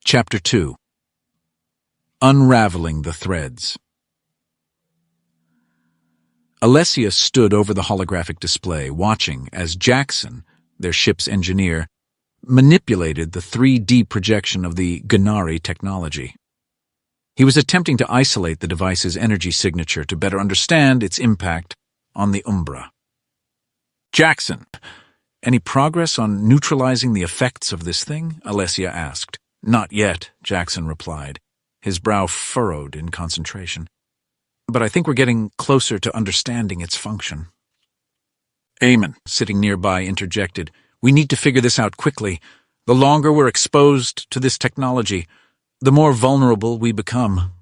Chapter 2. Unraveling the Threads. Alessia stood over the holographic display, watching as Jaxon, their ship's engineer, manipulated the 3D projection of the Gennari technology. He was attempting to isolate the device's energy signature to better understand its impact on the Umbra. "Jaxon, any progress on neutralizing the effects of this thing?" Alessia asked. "Not yet," Jaxon replied, his brow furrowed in concentration. "But I think we're getting closer to understanding its function." Eamon, sitting nearby, interjected, "We need to figure this out quickly. The longer we're exposed to this technology, the more vulnerable we become."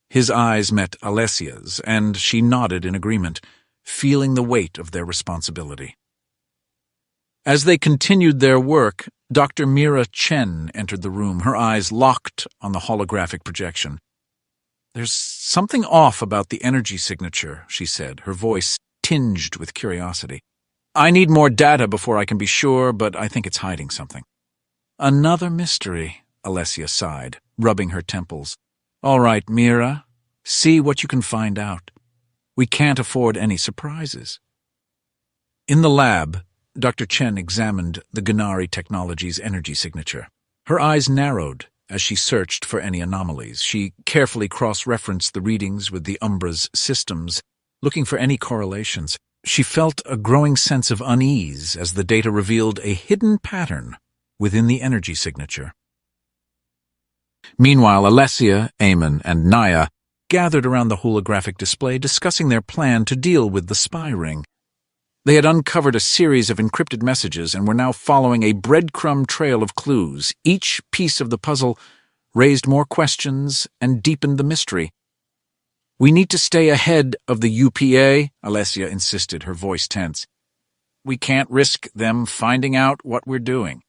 His eyes met Alessia's, and she nodded in agreement, feeling the weight of their responsibility. As they continued their work, Dr. Chen entered the room, her eyes locked on the holographic projection. "There's something off about the energy signature," she said, her voice tinged with curiosity. "I need more data before I can be sure, but I think it's hiding something." "Another mystery," Alessia sighed, rubbing her temples. "All right, Mira, see what you can find out. We can't afford any surprises." In the lab, Dr. Chen examined the Gennari technology's energy signature. Her eyes narrowed as she searched for any anomalies. She carefully cross-referenced the readings with the Umbra's systems, looking for any correlations. She felt a growing sense of unease as the data revealed a hidden pattern within the energy signature. Meanwhile, Alessia, Eamon, and Nyah gathered around the holographic display, discussing their plan to deal with the spy ring. They had uncovered a series of encrypted messages and were now following a breadcrumb trail of clues. Each piece of the puzzle raised more questions and deepened the mystery. "We need to stay ahead of the UPA," Alessia insisted, her voice tense. "We can't risk them finding out what we're doing."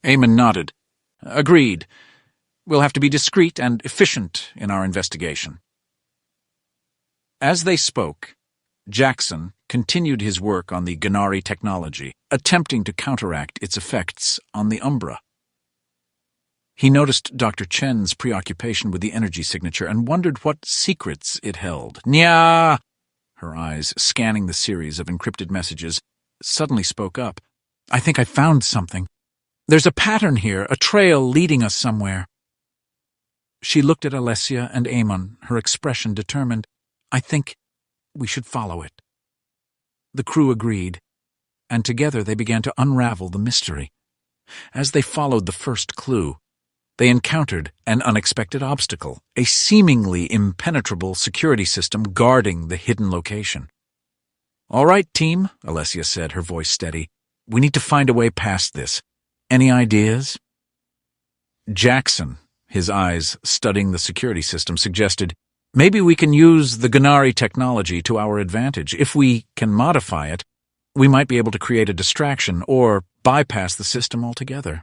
Eamon nodded. "Agreed. We'll have to be discreet and efficient in our investigation." As they spoke, Jaxon continued his work on the Gennari technology, attempting to counteract its effects on the Umbra. He noticed Dr. Chen's preoccupation with the energy signature and wondered what secrets it held. Nyah, her eyes scanning the series of encrypted messages, suddenly spoke up. "I think I found something. There's a pattern here, a trail leading us somewhere." She looked at Alessia and Eamon, her expression determined. "I think we should follow it." The crew agreed, and together they began to unravel the mystery. As they followed the first clue, they encountered an unexpected obstacle, a seemingly impenetrable security system guarding the hidden location. "All right, team," Alessia said, her voice steady. "We need to find a way past this. Any ideas?" Jaxon, his eyes studying the security system, suggested, "Maybe we can use the Gennari technology to our advantage. If we can modify it, we might be able to create a distraction or bypass the system altogether."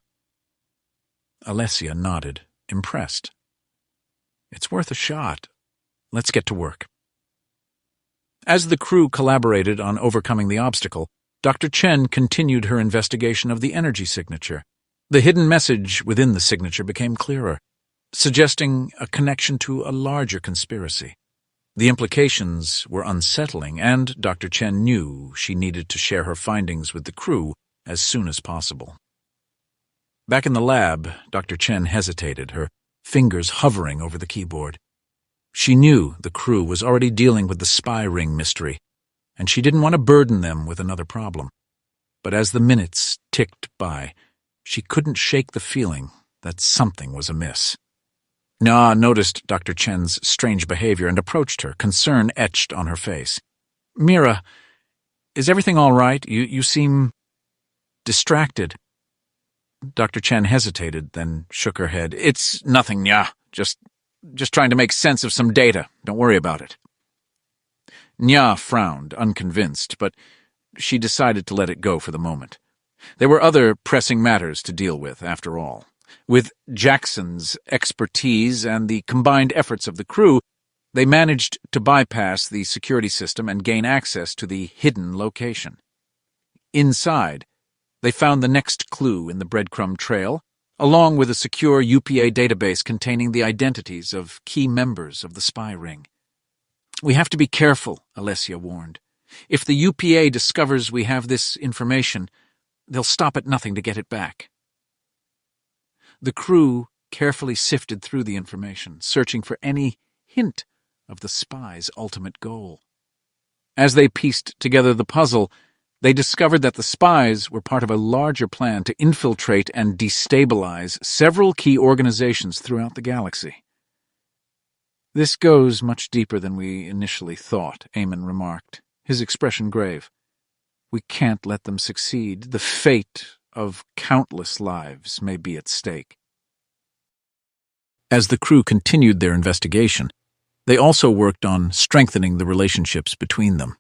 Alessia nodded, impressed. "It's worth a shot. Let's get to work." As the crew collaborated on overcoming the obstacle, Dr. Chen continued her investigation of the energy signature. The hidden message within the signature became clearer, suggesting a connection to a larger conspiracy. The implications were unsettling, and Dr. Chen knew she needed to share her findings with the crew as soon as possible. Back in the lab, Dr. Chen hesitated, her fingers hovering over the keyboard. She knew the crew was already dealing with the spy ring mystery, and she didn't want to burden them with another problem. But as the minutes ticked by, she couldn't shake the feeling that something was amiss. Nyah noticed Dr. Chen's strange behavior and approached her, concern etched on her face. "Mira, is everything all right? You seem distracted." Dr. Chen hesitated, then shook her head. "It's nothing, Nyah. Just trying to make sense of some data. Don't worry about it." Nyah frowned, unconvinced, but she decided to let it go for the moment. There were other pressing matters to deal with, after all. With Jaxon's expertise and the combined efforts of the crew, they managed to bypass the security system and gain access to the hidden location. Inside, they found the next clue in the breadcrumb trail, along with a secure UPA database containing the identities of key members of the spy ring. We have to be careful, Alessia warned. If the UPA discovers we have this information, they'll stop at nothing to get it back. The crew carefully sifted through the information, searching for any hint of the spy's ultimate goal. As they pieced together the puzzle, they discovered that the spies were part of a larger plan to infiltrate and destabilize several key organizations throughout the galaxy. This goes much deeper than we initially thought, Eamon remarked, his expression grave. We can't let them succeed. The fate of countless lives may be at stake. As the crew continued their investigation, they also worked on strengthening the relationships between them.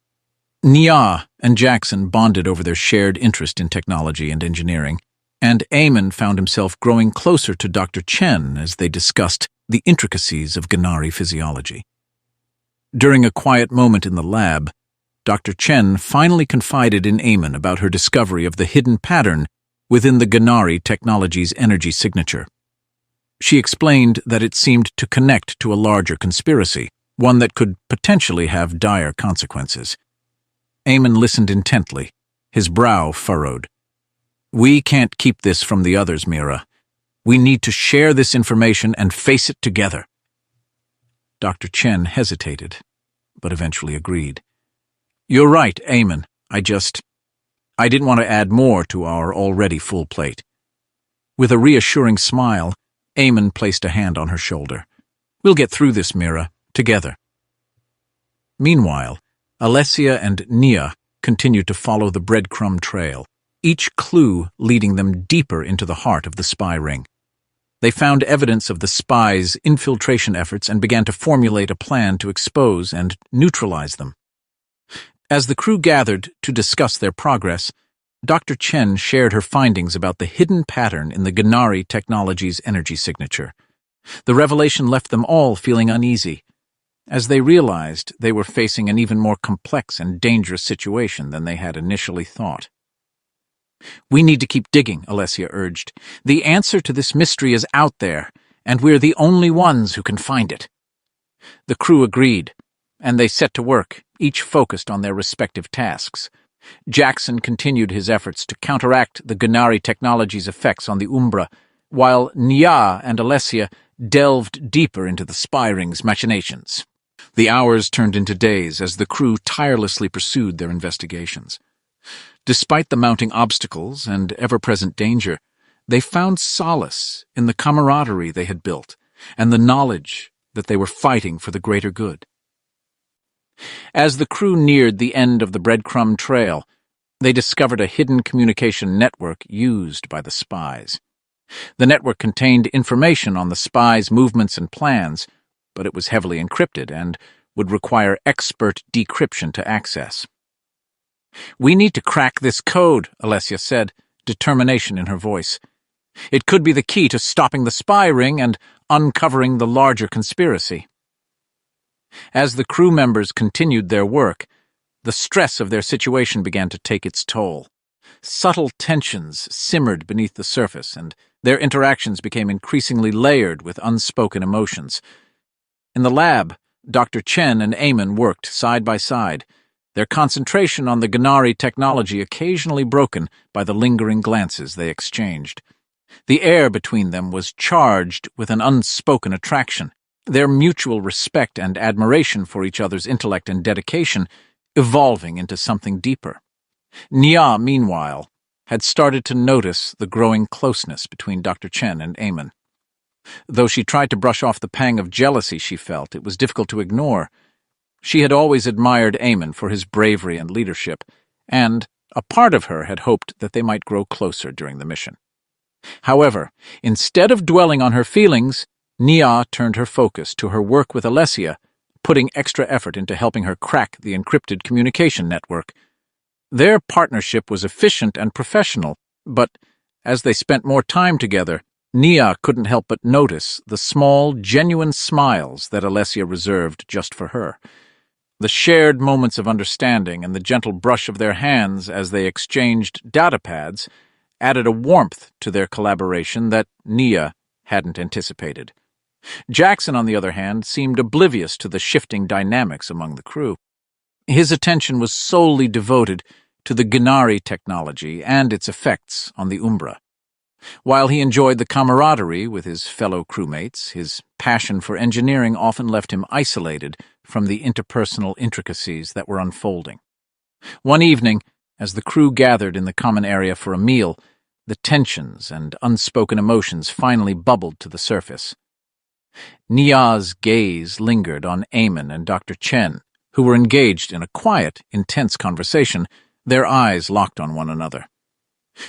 Nyah and Jaxon bonded over their shared interest in technology and engineering, and Eamon found himself growing closer to Dr. Chen as they discussed the intricacies of Gennari physiology. During a quiet moment in the lab, Dr. Chen finally confided in Eamon about her discovery of the hidden pattern within the Gennari technology's energy signature. She explained that it seemed to connect to a larger conspiracy, one that could potentially have dire consequences. Eamon listened intently, his brow furrowed. We can't keep this from the others, Mira. We need to share this information and face it together. Dr. Chen hesitated, but eventually agreed. You're right, Eamon. I didn't want to add more to our already full plate. With a reassuring smile, Eamon placed a hand on her shoulder. We'll get through this, Mira, together. Meanwhile, Alessia and Nyah continued to follow the breadcrumb trail, each clue leading them deeper into the heart of the spy ring. They found evidence of the spies' infiltration efforts and began to formulate a plan to expose and neutralize them. As the crew gathered to discuss their progress, Dr. Chen shared her findings about the hidden pattern in the Gennari technology's energy signature. The revelation left them all feeling uneasy, as they realized they were facing an even more complex and dangerous situation than they had initially thought. We need to keep digging, Alessia urged. The answer to this mystery is out there, and we're the only ones who can find it. The crew agreed, and they set to work, each focused on their respective tasks. Jaxon continued his efforts to counteract the Gennari technology's effects on the Umbra, while Nyah and Alessia delved deeper into the spy ring's machinations. The hours turned into days as the crew tirelessly pursued their investigations. Despite the mounting obstacles and ever-present danger, they found solace in the camaraderie they had built and the knowledge that they were fighting for the greater good. As the crew neared the end of the breadcrumb trail, they discovered a hidden communication network used by the spies. The network contained information on the spies' movements and plans, but it was heavily encrypted and would require expert decryption to access. We need to crack this code, Alessia said, determination in her voice. It could be the key to stopping the spy ring and uncovering the larger conspiracy. As the crew members continued their work, the stress of their situation began to take its toll. Subtle tensions simmered beneath the surface, and their interactions became increasingly layered with unspoken emotions. In the lab, Dr. Chen and Eamon worked side by side, their concentration on the Gennari technology occasionally broken by the lingering glances they exchanged. The air between them was charged with an unspoken attraction, their mutual respect and admiration for each other's intellect and dedication evolving into something deeper. Nyah, meanwhile, had started to notice the growing closeness between Dr. Chen and Eamon. Though she tried to brush off the pang of jealousy she felt, it was difficult to ignore. She had always admired Eamon for his bravery and leadership, and a part of her had hoped that they might grow closer during the mission. However, instead of dwelling on her feelings, Nyah turned her focus to her work with Alessia, putting extra effort into helping her crack the encrypted communication network. Their partnership was efficient and professional, but as they spent more time together, Nyah couldn't help but notice the small, genuine smiles that Alessia reserved just for her. The shared moments of understanding and the gentle brush of their hands as they exchanged datapads added a warmth to their collaboration that Nyah hadn't anticipated. Jaxon, on the other hand, seemed oblivious to the shifting dynamics among the crew. His attention was solely devoted to the Gennari technology and its effects on the Umbra. While he enjoyed the camaraderie with his fellow crewmates, his passion for engineering often left him isolated from the interpersonal intricacies that were unfolding. One evening, as the crew gathered in the common area for a meal, the tensions and unspoken emotions finally bubbled to the surface. Nyah's gaze lingered on Eamon and Dr. Chen, who were engaged in a quiet, intense conversation, their eyes locked on one another.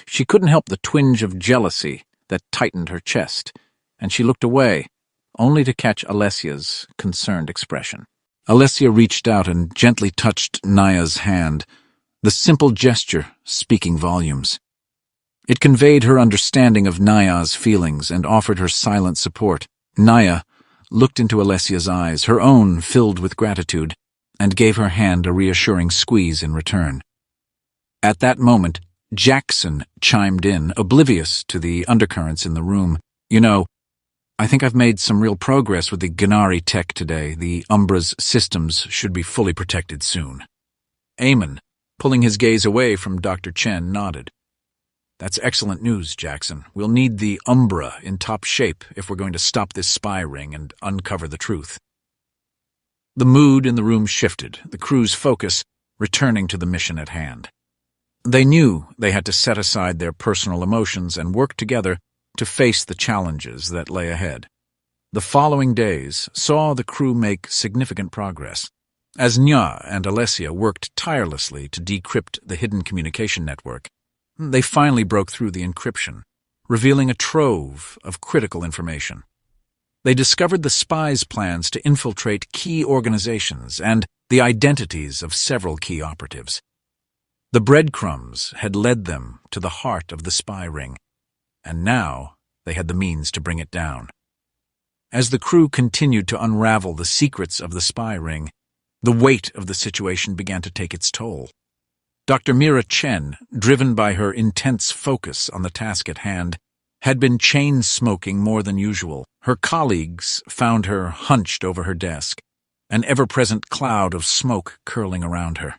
She couldn't help the twinge of jealousy that tightened her chest, and she looked away, only to catch Alessia's concerned expression. Alessia reached out and gently touched Nyah's hand, the simple gesture speaking volumes. It conveyed her understanding of Nyah's feelings and offered her silent support. Nyah looked into Alessia's eyes, her own filled with gratitude, and gave her hand a reassuring squeeze in return. At that moment, Jaxon chimed in, oblivious to the undercurrents in the room. "You know, I think I've made some real progress with the Gennari tech today. The Umbra's systems should be fully protected soon." Eamon, pulling his gaze away from Dr. Chen, nodded. "That's excellent news, Jaxon. We'll need the Umbra in top shape if we're going to stop this spy ring and uncover the truth." The mood in the room shifted, the crew's focus returning to the mission at hand. They knew they had to set aside their personal emotions and work together to face the challenges that lay ahead. The following days saw the crew make significant progress. As Nyah and Alessia worked tirelessly to decrypt the hidden communication network, they finally broke through the encryption, revealing a trove of critical information. They discovered the spies' plans to infiltrate key organizations and the identities of several key operatives. The breadcrumbs had led them to the heart of the spy ring, and now they had the means to bring it down. As the crew continued to unravel the secrets of the spy ring, the weight of the situation began to take its toll. Dr. Chen, driven by her intense focus on the task at hand, had been chain-smoking more than usual. Her colleagues found her hunched over her desk, an ever-present cloud of smoke curling around her.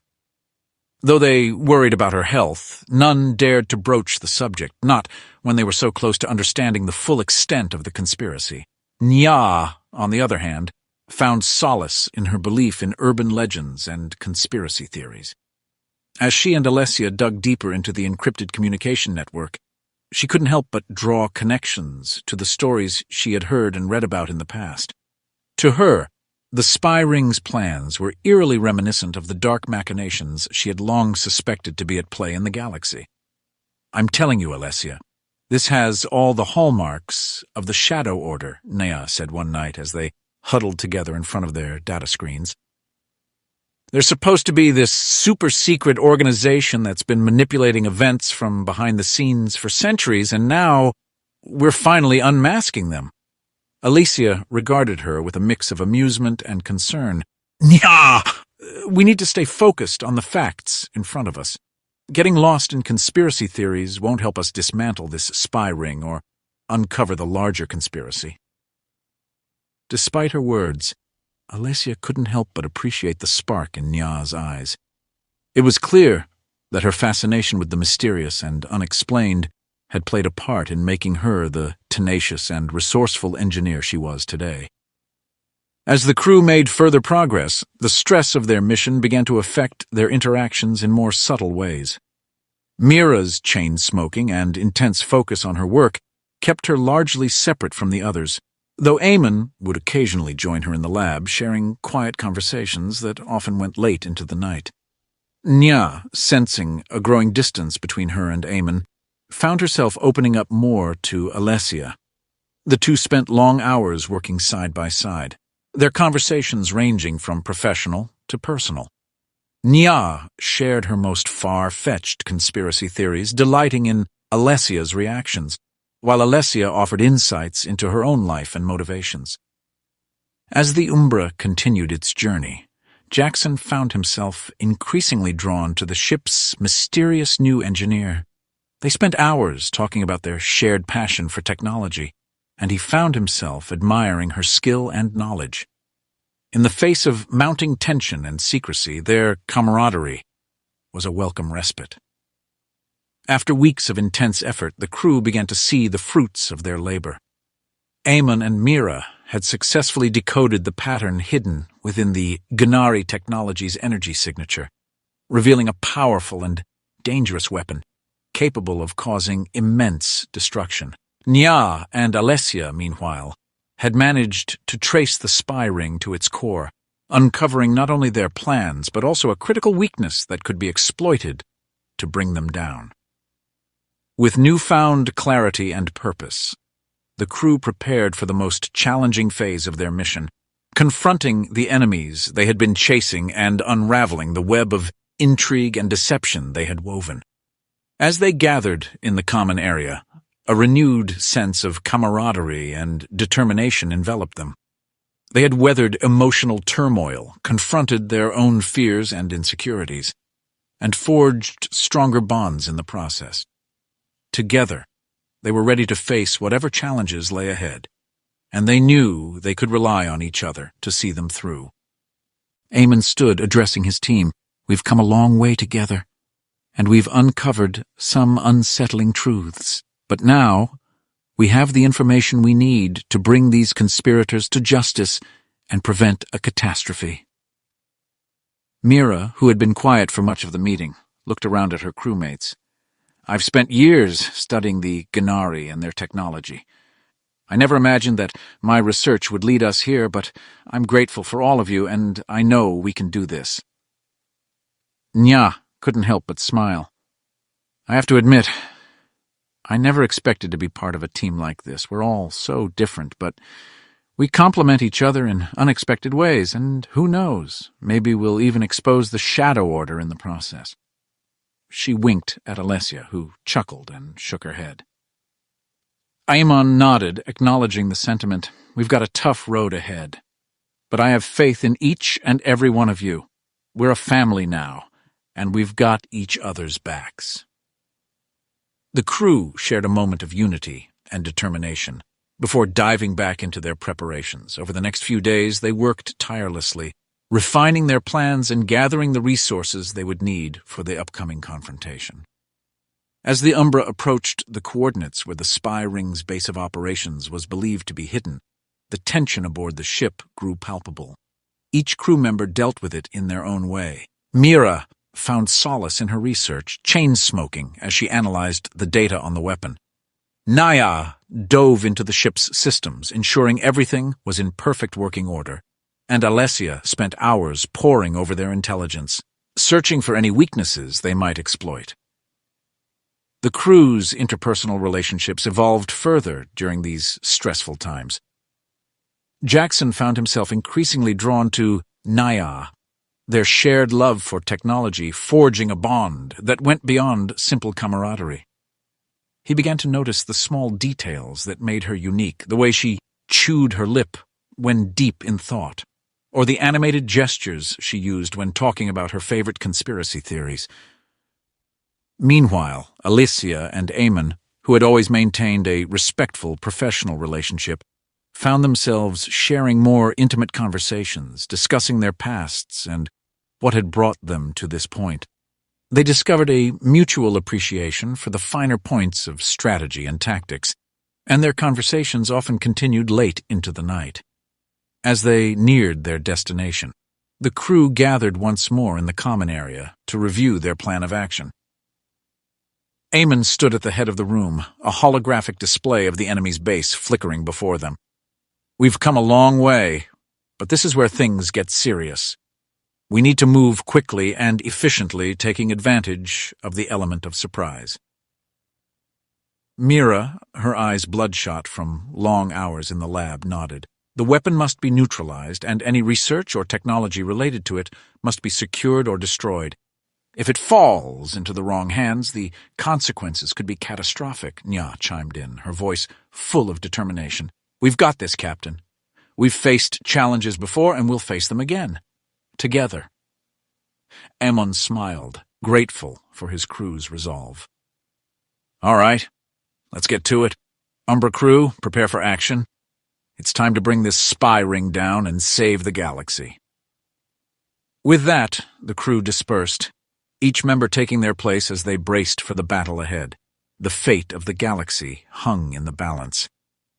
Though they worried about her health, none dared to broach the subject, not when they were so close to understanding the full extent of the conspiracy. Nyah, on the other hand, found solace in her belief in urban legends and conspiracy theories. As she and Alessia dug deeper into the encrypted communication network, she couldn't help but draw connections to the stories she had heard and read about in the past. To her, the spy ring's plans were eerily reminiscent of the dark machinations she had long suspected to be at play in the galaxy. "I'm telling you, Alessia, this has all the hallmarks of the Shadow Order," Nyah said one night as they huddled together in front of their data screens. "There's supposed to be this super-secret organization that's been manipulating events from behind the scenes for centuries, and now we're finally unmasking them." Alessia regarded her with a mix of amusement and concern. "Nyah! We need to stay focused on the facts in front of us. Getting lost in conspiracy theories won't help us dismantle this spy ring or uncover the larger conspiracy." Despite her words, Alessia couldn't help but appreciate the spark in Nyah's eyes. It was clear that her fascination with the mysterious and unexplained had played a part in making her the tenacious and resourceful engineer she was today. As the crew made further progress, the stress of their mission began to affect their interactions in more subtle ways. Mira's chain-smoking and intense focus on her work kept her largely separate from the others, though Eamon would occasionally join her in the lab, sharing quiet conversations that often went late into the night. Nyah, sensing a growing distance between her and Eamon, found herself opening up more to Alessia. The two spent long hours working side by side, their conversations ranging from professional to personal. Nyah shared her most far-fetched conspiracy theories, delighting in Alessia's reactions, while Alessia offered insights into her own life and motivations. As the Umbra continued its journey, Jaxon found himself increasingly drawn to the ship's mysterious new engineer. They spent hours talking about their shared passion for technology, and he found himself admiring her skill and knowledge. In the face of mounting tension and secrecy, their camaraderie was a welcome respite. After weeks of intense effort, the crew began to see the fruits of their labor. Eamon and Nyah had successfully decoded the pattern hidden within the Gennari technology's energy signature, revealing a powerful and dangerous weapon, capable of causing immense destruction. Nyah and Alessia, meanwhile, had managed to trace the spy ring to its core, uncovering not only their plans but also a critical weakness that could be exploited to bring them down. With newfound clarity and purpose, the crew prepared for the most challenging phase of their mission, confronting the enemies they had been chasing and unraveling the web of intrigue and deception they had woven. As they gathered in the common area, a renewed sense of camaraderie and determination enveloped them. They had weathered emotional turmoil, confronted their own fears and insecurities, and forged stronger bonds in the process. Together, they were ready to face whatever challenges lay ahead, and they knew they could rely on each other to see them through. Eamon stood addressing his team. "We've come a long way together, and we've uncovered some unsettling truths. But now, we have the information we need to bring these conspirators to justice and prevent a catastrophe." Nyah, who had been quiet for much of the meeting, looked around at her crewmates. "I've spent years studying the Gennari and their technology. I never imagined that my research would lead us here, but I'm grateful for all of you, and I know we can do this." Nyah couldn't help but smile. "I have to admit, I never expected to be part of a team like this. We're all so different, but we complement each other in unexpected ways, and who knows, maybe we'll even expose the Shadow Order in the process." She winked at Alessia, who chuckled and shook her head. Eamon nodded, acknowledging the sentiment. "We've got a tough road ahead, but I have faith in each and every one of you. We're a family now, and we've got each other's backs." The crew shared a moment of unity and determination before diving back into their preparations. Over the next few days, they worked tirelessly, refining their plans and gathering the resources they would need for the upcoming confrontation. As the Umbra approached the coordinates where the spy ring's base of operations was believed to be hidden, the tension aboard the ship grew palpable. Each crew member dealt with it in their own way. Nyah found solace in her research, chain-smoking as she analyzed the data on the weapon. Nyah dove into the ship's systems, ensuring everything was in perfect working order, and Alessia spent hours poring over their intelligence, searching for any weaknesses they might exploit. The crew's interpersonal relationships evolved further during these stressful times. Jaxon found himself increasingly drawn to Nyah, their shared love for technology forging a bond that went beyond simple camaraderie. He began to notice the small details that made her unique, the way she chewed her lip when deep in thought, or the animated gestures she used when talking about her favorite conspiracy theories. Meanwhile, Alessia and Eamon, who had always maintained a respectful professional relationship, found themselves sharing more intimate conversations, discussing their pasts and what had brought them to this point. They discovered a mutual appreciation for the finer points of strategy and tactics, and their conversations often continued late into the night. As they neared their destination, the crew gathered once more in the common area to review their plan of action. Eamon stood at the head of the room, a holographic display of the enemy's base flickering before them. "We've come a long way, but this is where things get serious. We need to move quickly and efficiently, taking advantage of the element of surprise." Nyah, her eyes bloodshot from long hours in the lab, nodded. "The weapon must be neutralized, and any research or technology related to it must be secured or destroyed. If it falls into the wrong hands, the consequences could be catastrophic," Nyah chimed in, her voice full of determination. "We've got this, Captain. We've faced challenges before, and we'll face them again. Together." Eamon smiled, grateful for his crew's resolve. All right, let's get to it. Umbra crew, prepare for action. It's time to bring this spy ring down and save the galaxy. With that, the crew dispersed, each member taking their place as they braced for the battle ahead. The fate of the galaxy hung in the balance,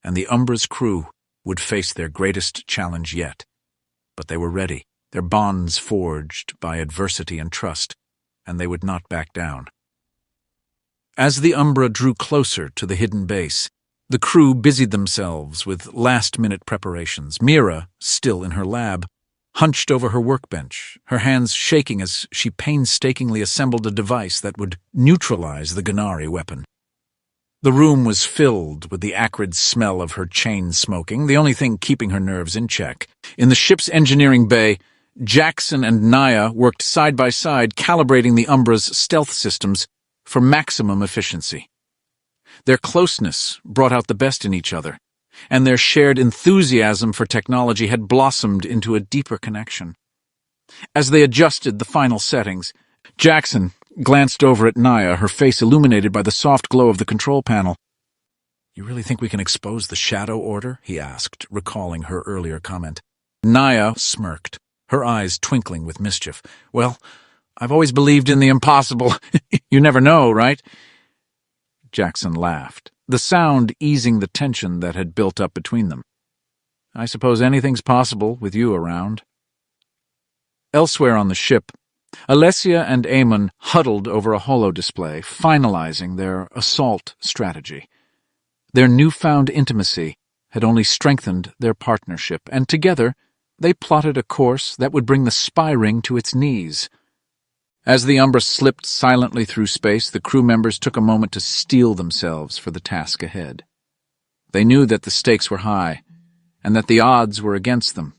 and the Umbra's crew would face their greatest challenge yet. But they were ready, their bonds forged by adversity and trust, and they would not back down. As the Umbra drew closer to the hidden base, the crew busied themselves with last-minute preparations. Mira, still in her lab, hunched over her workbench, her hands shaking as she painstakingly assembled a device that would neutralize the Gennari weapon. The room was filled with the acrid smell of her chain smoking, the only thing keeping her nerves in check. In the ship's engineering bay, Jaxon and Nyah worked side by side, calibrating the Umbra's stealth systems for maximum efficiency. Their closeness brought out the best in each other, and their shared enthusiasm for technology had blossomed into a deeper connection. As they adjusted the final settings, Jaxon glanced over at Nyah, her face illuminated by the soft glow of the control panel. "You really think we can expose the Shadow Order?" he asked, recalling her earlier comment. Nyah smirked, her eyes twinkling with mischief. "Well, I've always believed in the impossible. You never know, right?" Jaxon laughed, the sound easing the tension that had built up between them. "I suppose anything's possible with you around." Elsewhere on the ship, Alessia and Eamon huddled over a holo-display, finalizing their assault strategy. Their newfound intimacy had only strengthened their partnership, and together they plotted a course that would bring the spy ring to its knees. As the Umbra slipped silently through space, the crew members took a moment to steel themselves for the task ahead. They knew that the stakes were high, and that the odds were against them.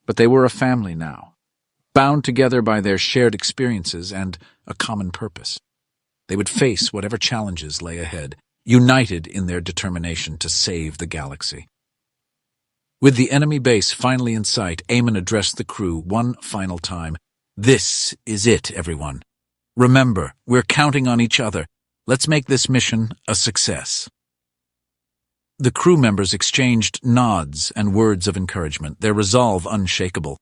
But they were a family now, bound together by their shared experiences and a common purpose. They would face whatever challenges lay ahead, united in their determination to save the galaxy. With the enemy base finally in sight, Eamon addressed the crew one final time. "This is it, everyone. Remember, we're counting on each other. Let's make this mission a success." The crew members exchanged nods and words of encouragement, their resolve unshakable.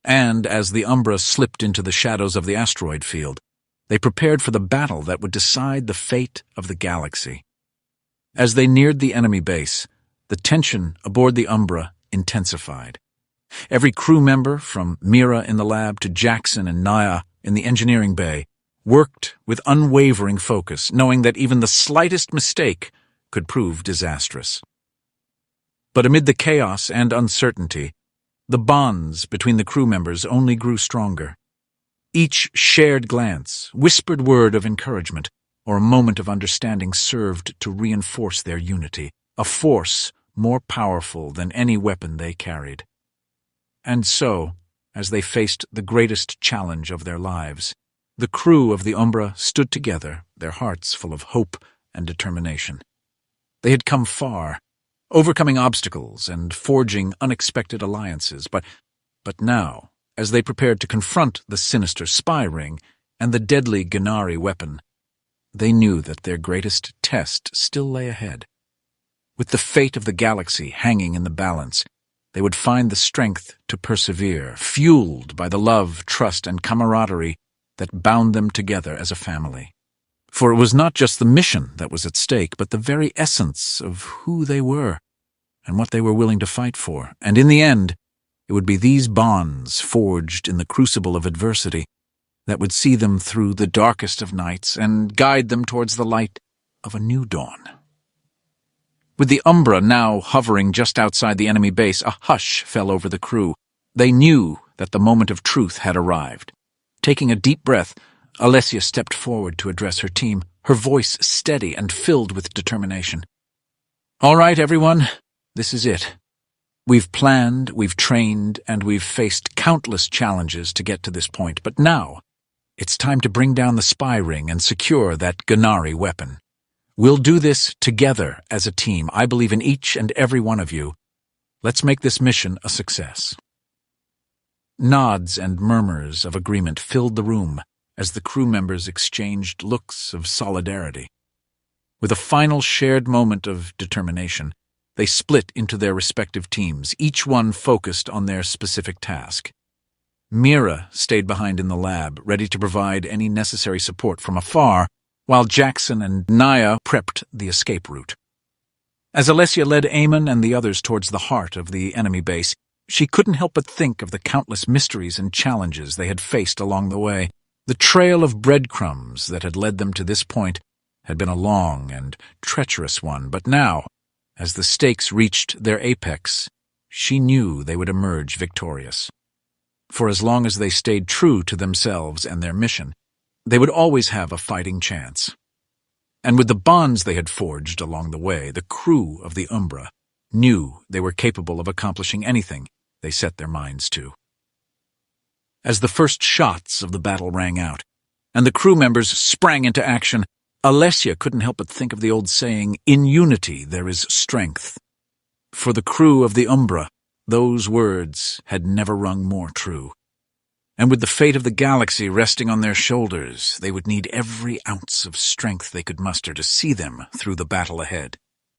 And as the Umbra slipped into the shadows of the asteroid field, they prepared for the battle that would decide the fate of the galaxy. As they neared the enemy base, the tension aboard the Umbra intensified. Every crew member, from Mira in the lab to Jaxon and Nyah in the engineering bay, worked with unwavering focus, knowing that even the slightest mistake could prove disastrous. But amid the chaos and uncertainty, the bonds between the crew members only grew stronger. Each shared glance, whispered word of encouragement, or a moment of understanding served to reinforce their unity, a force more powerful than any weapon they carried. And so, as they faced the greatest challenge of their lives, the crew of the Umbra stood together, their hearts full of hope and determination. They had come far, overcoming obstacles and forging unexpected alliances, but now, as they prepared to confront the sinister spy ring and the deadly Gennari weapon, they knew that their greatest test still lay ahead. With the fate of the galaxy hanging in the balance, they would find the strength to persevere, fueled by the love, trust, and camaraderie that bound them together as a family. For it was not just the mission that was at stake, but the very essence of who they were and what they were willing to fight for. And in the end, it would be these bonds, forged in the crucible of adversity, that would see them through the darkest of nights and guide them towards the light of a new dawn. With the Umbra now hovering just outside the enemy base, a hush fell over the crew. They knew that the moment of truth had arrived. Taking a deep breath, Alessia stepped forward to address her team, her voice steady and filled with determination. "All right, everyone, this is it. We've planned, we've trained, and we've faced countless challenges to get to this point, but now it's time to bring down the spy ring and secure that Gennari weapon. We'll do this together as a team. I believe in each and every one of you. Let's make this mission a success." Nods and murmurs of agreement filled the room as the crew members exchanged looks of solidarity. With a final shared moment of determination, they split into their respective teams, each one focused on their specific task. Mira stayed behind in the lab, ready to provide any necessary support from afar, while Jaxon and Nyah prepped the escape route. As Alessia led Eamon and the others towards the heart of the enemy base, she couldn't help but think of the countless mysteries and challenges they had faced along the way. The trail of breadcrumbs that had led them to this point had been a long and treacherous one, but now, as the stakes reached their apex, she knew they would emerge victorious. For as long as they stayed true to themselves and their mission, they would always have a fighting chance. And with the bonds they had forged along the way, the crew of the Umbra knew they were capable of accomplishing anything they set their minds to. As the first shots of the battle rang out, and the crew members sprang into action, Alessia couldn't help but think of the old saying, "In unity there is strength." For the crew of the Umbra, those words had never rung more true. And with the fate of the galaxy resting on their shoulders, they would need every ounce of strength they could muster to see them through the battle ahead.